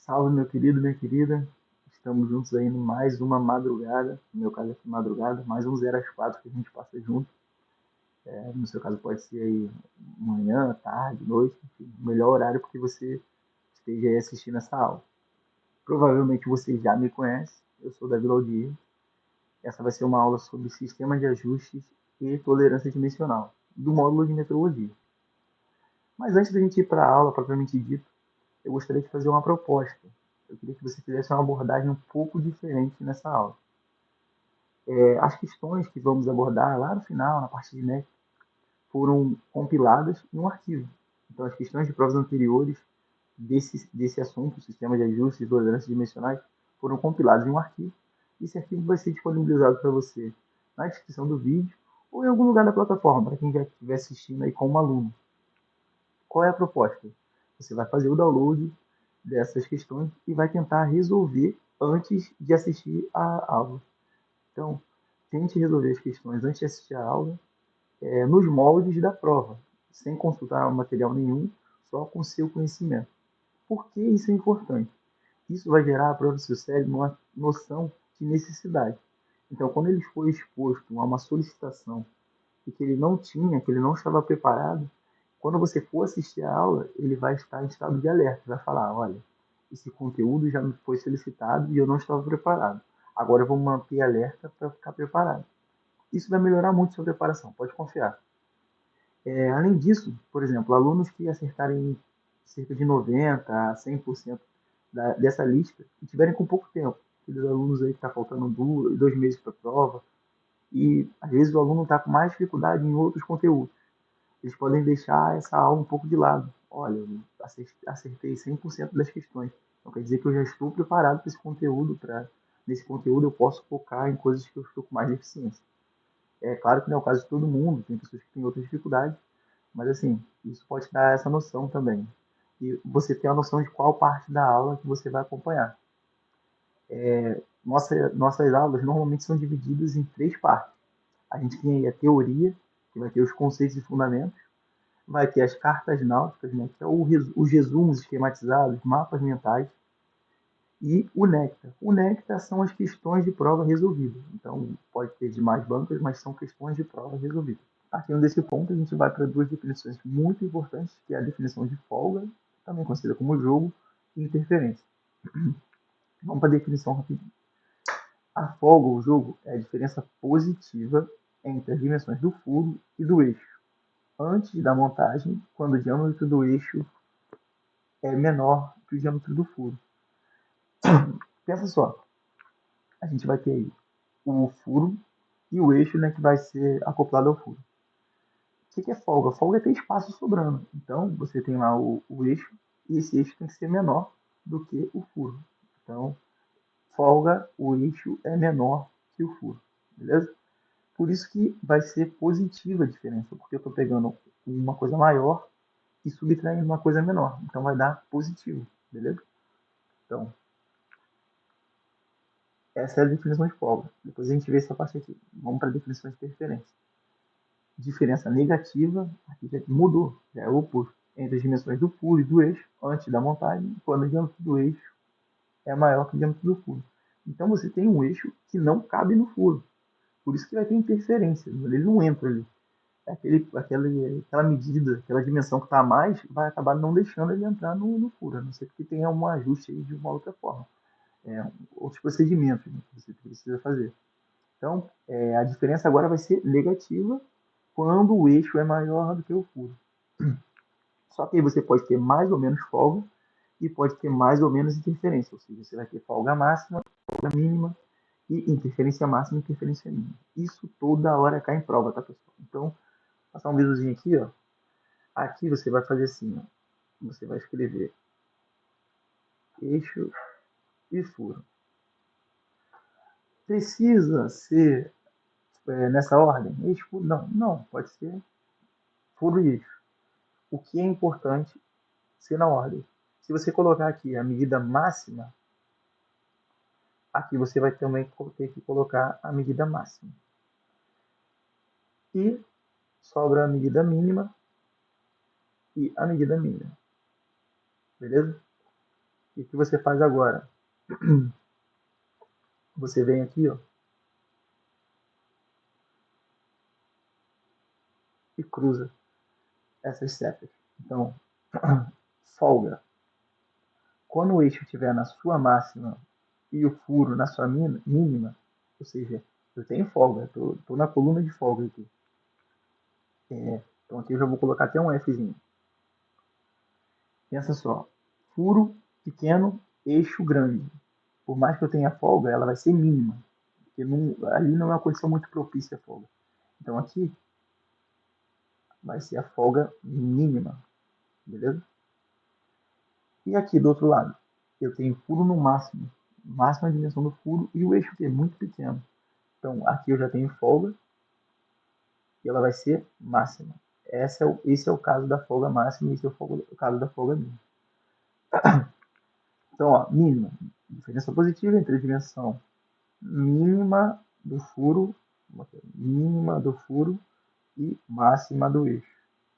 Salve, meu querido, minha querida. Estamos juntos aí em mais uma madrugada. No meu caso aqui, madrugada. Mais um 0 às 4 que a gente passa junto. No seu caso pode ser aí manhã, tarde, noite. Enfim, o melhor horário porque você esteja aí assistindo essa aula. Provavelmente você já me conhece. Eu sou Davi Laudier. Essa vai ser uma aula sobre sistemas de ajustes e tolerância dimensional, do módulo de metrologia. Mas antes da gente ir para a aula propriamente dita, eu gostaria de fazer uma proposta. Eu queria que você fizesse uma abordagem um pouco diferente nessa aula. As questões que vamos abordar lá no final, na parte de método, foram compiladas em um arquivo. Então, as questões de provas anteriores desse assunto, sistema de ajustes e tolerâncias dimensionais, foram compiladas em um arquivo. Esse arquivo vai ser disponibilizado para você na descrição do vídeo ou em algum lugar da plataforma, para quem já estiver assistindo aí como aluno. Qual é a proposta? Você vai fazer o download dessas questões e vai tentar resolver antes de assistir a aula. Então, tente resolver as questões antes de assistir a aula, nos moldes da prova, sem consultar material nenhum, só com seu conhecimento. Por que isso é importante? Isso vai gerar para o seu cérebro uma noção de necessidade. Então, quando ele for exposto a uma solicitação e que ele não tinha, que ele não estava preparado, quando você for assistir a aula, ele vai estar em estado de alerta, vai falar, olha, esse conteúdo já me foi solicitado e eu não estava preparado. Agora eu vou manter alerta para ficar preparado. Isso vai melhorar muito sua preparação, pode confiar. Além disso, por exemplo, alunos que acertarem cerca de 90% a 100% dessa lista e tiverem com pouco tempo, aqueles alunos aí que está faltando 2 meses para a prova, e às vezes o aluno está com mais dificuldade em outros conteúdos, eles podem deixar essa aula um pouco de lado. Olha, eu acertei 100% das questões. Então quer dizer que eu já estou preparado para esse conteúdo, nesse conteúdo eu posso focar em coisas que eu estou com mais deficiência. É claro que não é o caso de todo mundo, tem pessoas que têm outras dificuldades, mas assim, isso pode dar essa noção também. E você tem a noção de qual parte da aula que você vai acompanhar. Nossas aulas normalmente são divididas em 3 partes. A gente tem aí a teoria, que vai ter os conceitos e fundamentos, vai ter as cartas náuticas, né, que é os resumos esquematizados, mapas mentais, e o néctar. O néctar são as questões de prova resolvidas. Então, pode ter de mais bancas, mas são questões de prova resolvidas. Partindo desse ponto, a gente vai para 2 definições muito importantes, que é a definição de folga, também conhecida como jogo, e interferência. Vamos para a definição rapidinho. A folga, ou jogo, é a diferença positiva entre as dimensões do furo e do eixo, antes da montagem, quando o diâmetro do eixo é menor que o diâmetro do furo. Pensa só, a gente vai ter aí o furo e o eixo, né, que vai ser acoplado ao furo. O que é folga? Folga é ter espaço sobrando. Então, você tem lá o eixo, e esse eixo tem que ser menor do que o furo. Então, folga, o eixo é menor que o furo. Beleza? Por isso que vai ser positiva a diferença, porque eu estou pegando uma coisa maior e subtraindo uma coisa menor. Então, vai dar positivo. Beleza? Então, essa é a definição de folga. Depois a gente vê essa parte aqui. Vamos para a definição de interferência. Diferença negativa, aqui já mudou, já é o oposto, entre as dimensões do furo e do eixo, antes da montagem, quando o diâmetro do eixo é maior que o diâmetro do furo. Então você tem um eixo que não cabe no furo. Por isso que vai ter interferência, ele não entra ali. Aquela medida, aquela dimensão que está a mais, vai acabar não deixando ele entrar no furo, a não ser que tenha um ajuste aí de uma outra forma. Outros procedimentos, né, que você precisa fazer. Então, a diferença agora vai ser negativa quando o eixo é maior do que o furo. Só que aí você pode ter mais ou menos folga e pode ter mais ou menos interferência. Ou seja, você vai ter folga máxima, folga mínima e interferência máxima e interferência mínima. Isso toda hora cai em prova, tá, pessoal? Então, vou passar um bizuzinho aqui, ó. Aqui você vai fazer assim, ó. Você vai escrever eixo e furo. Precisa ser nessa ordem? Eixo, furo? Não, não. Pode ser furo e eixo. O que é importante ser na ordem. Se você colocar aqui a medida máxima, aqui você vai também ter que colocar a medida máxima. E sobra a medida mínima e a medida mínima. Beleza? E o que você faz agora? Você vem aqui, ó, e cruza essas setas. Então, folga. Quando o eixo estiver na sua máxima e o furo na sua mínima, ou seja, eu tenho folga, estou na coluna de folga aqui. Então aqui eu já vou colocar até um Fzinho. Pensa só, furo pequeno, eixo grande. Por mais que eu tenha folga, ela vai ser mínima, porque ali não é uma condição muito propícia a folga. Então aqui vai ser a folga mínima, beleza? E aqui do outro lado, eu tenho furo no máximo, máxima dimensão do furo, e o eixo que é muito pequeno. Então aqui eu já tenho folga, e ela vai ser máxima. Esse é o caso da folga máxima, e esse é o caso da folga mínima. Então, ó, mínima, diferença positiva entre a dimensão mínima do furo, e máxima do eixo.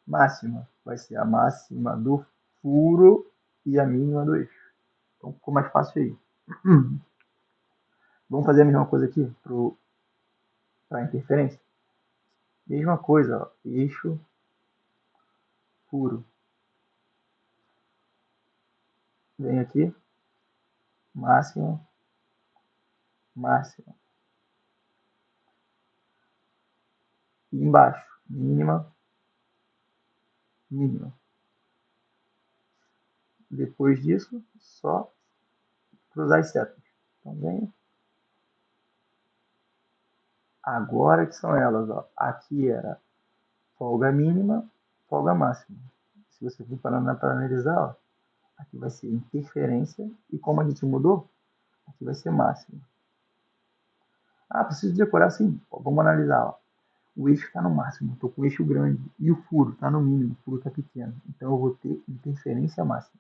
Máxima vai ser a máxima do furo e a mínima do eixo. Então ficou mais fácil aí. Vamos fazer a mesma coisa aqui para a interferência? Mesma coisa, ó, eixo, furo. Vem aqui, máxima, máxima. E embaixo, mínima, mínima. Depois disso, só cruzar as setas. Então vem. Agora que são elas, ó. Aqui era folga mínima, folga máxima. Se você for parando para analisar, ó, aqui vai ser interferência, e como a gente mudou, aqui vai ser máxima. Ah, preciso decorar sim. Ó, vamos analisar. Ó. O eixo está no máximo, estou com o eixo grande, e o furo está no mínimo, o furo está pequeno. Então eu vou ter interferência máxima.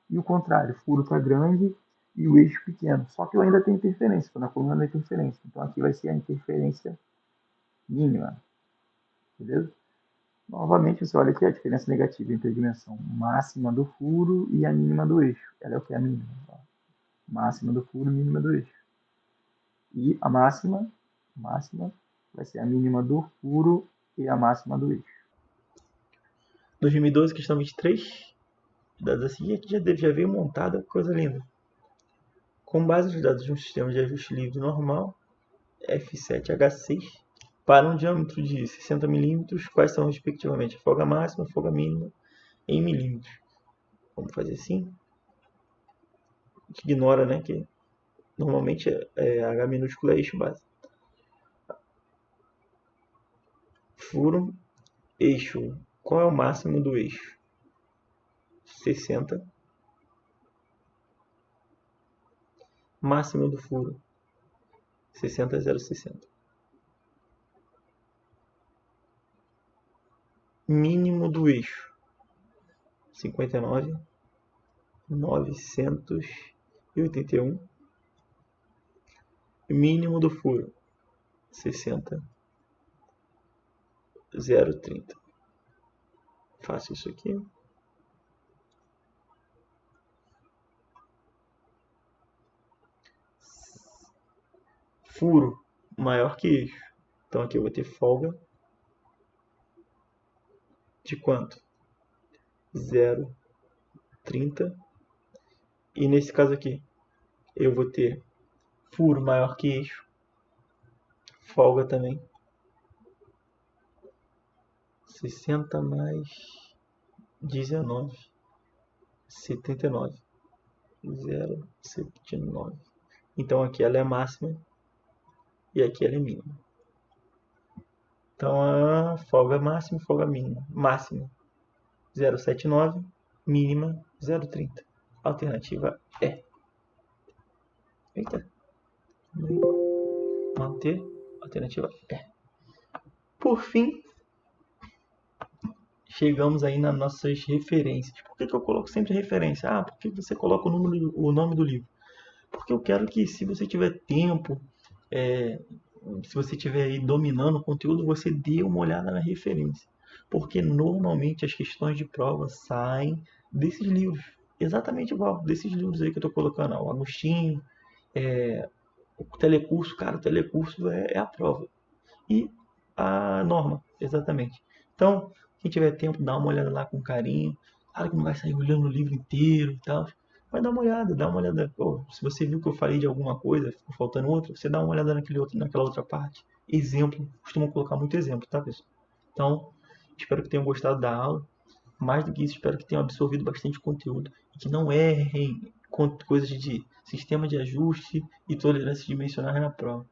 E o contrário, o furo está grande e o eixo pequeno. Só que eu ainda tenho interferência, estou na coluna da interferência. Então aqui vai ser a interferência mínima. Beleza? Novamente, você olha aqui a diferença negativa entre a dimensão máxima do furo e a mínima do eixo. Ela é o que? A mínima. Máxima do furo, mínima do eixo. E a máxima vai ser a mínima do furo e a máxima do eixo. 2012, questão 23. Dados assim, aqui já veio montada, coisa linda. Com base nos dados de um sistema de ajuste livre normal, F7H6, para um diâmetro de 60 mm, quais são respectivamente a folga máxima e a folga mínima em milímetros? Vamos fazer assim. A gente ignora, né, que normalmente H minúsculo é eixo base. Furo, eixo. Qual é o máximo do eixo? 60. Máximo do furo, 60,060. Mínimo do eixo, 59,981. Mínimo do furo, 60,030. Faço isso aqui. Furo maior que eixo. Então aqui eu vou ter folga de quanto? 0,30. E nesse caso aqui, eu vou ter furo maior que eixo. Folga também. 60 mais 19. 79. 0,79. Então aqui ela é máxima e aqui ela é mínima. Então a folga máxima e folga mínima. Máxima 0,79, mínima 0,30. Alternativa é. Eita. Manter. Alternativa é. Por fim, chegamos aí nas nossas referências. Por que eu coloco sempre referência? Ah, por que você coloca o nome do livro? Porque eu quero que, se você tiver tempo, se você estiver aí dominando o conteúdo, você dê uma olhada na referência. Porque normalmente as questões de prova saem desses livros. exatamente igual desses livros aí que eu tô colocando, ó, o Agostinho, o telecurso, cara, o telecurso é a prova. E a norma, exatamente. Então, quem tiver tempo, dá uma olhada lá com carinho. Claro que não vai sair olhando o livro inteiro e tal. Mas dá uma olhada, dá uma olhada. Pô, se você viu que eu falei de alguma coisa, ficou faltando outra, você dá uma olhada naquela outra parte. Exemplo, costumam colocar muito exemplo, tá, pessoal? Então, espero que tenham gostado da aula. Mais do que isso, espero que tenham absorvido bastante conteúdo e que não errem com coisas de sistema de ajuste e tolerância dimensionais na prova.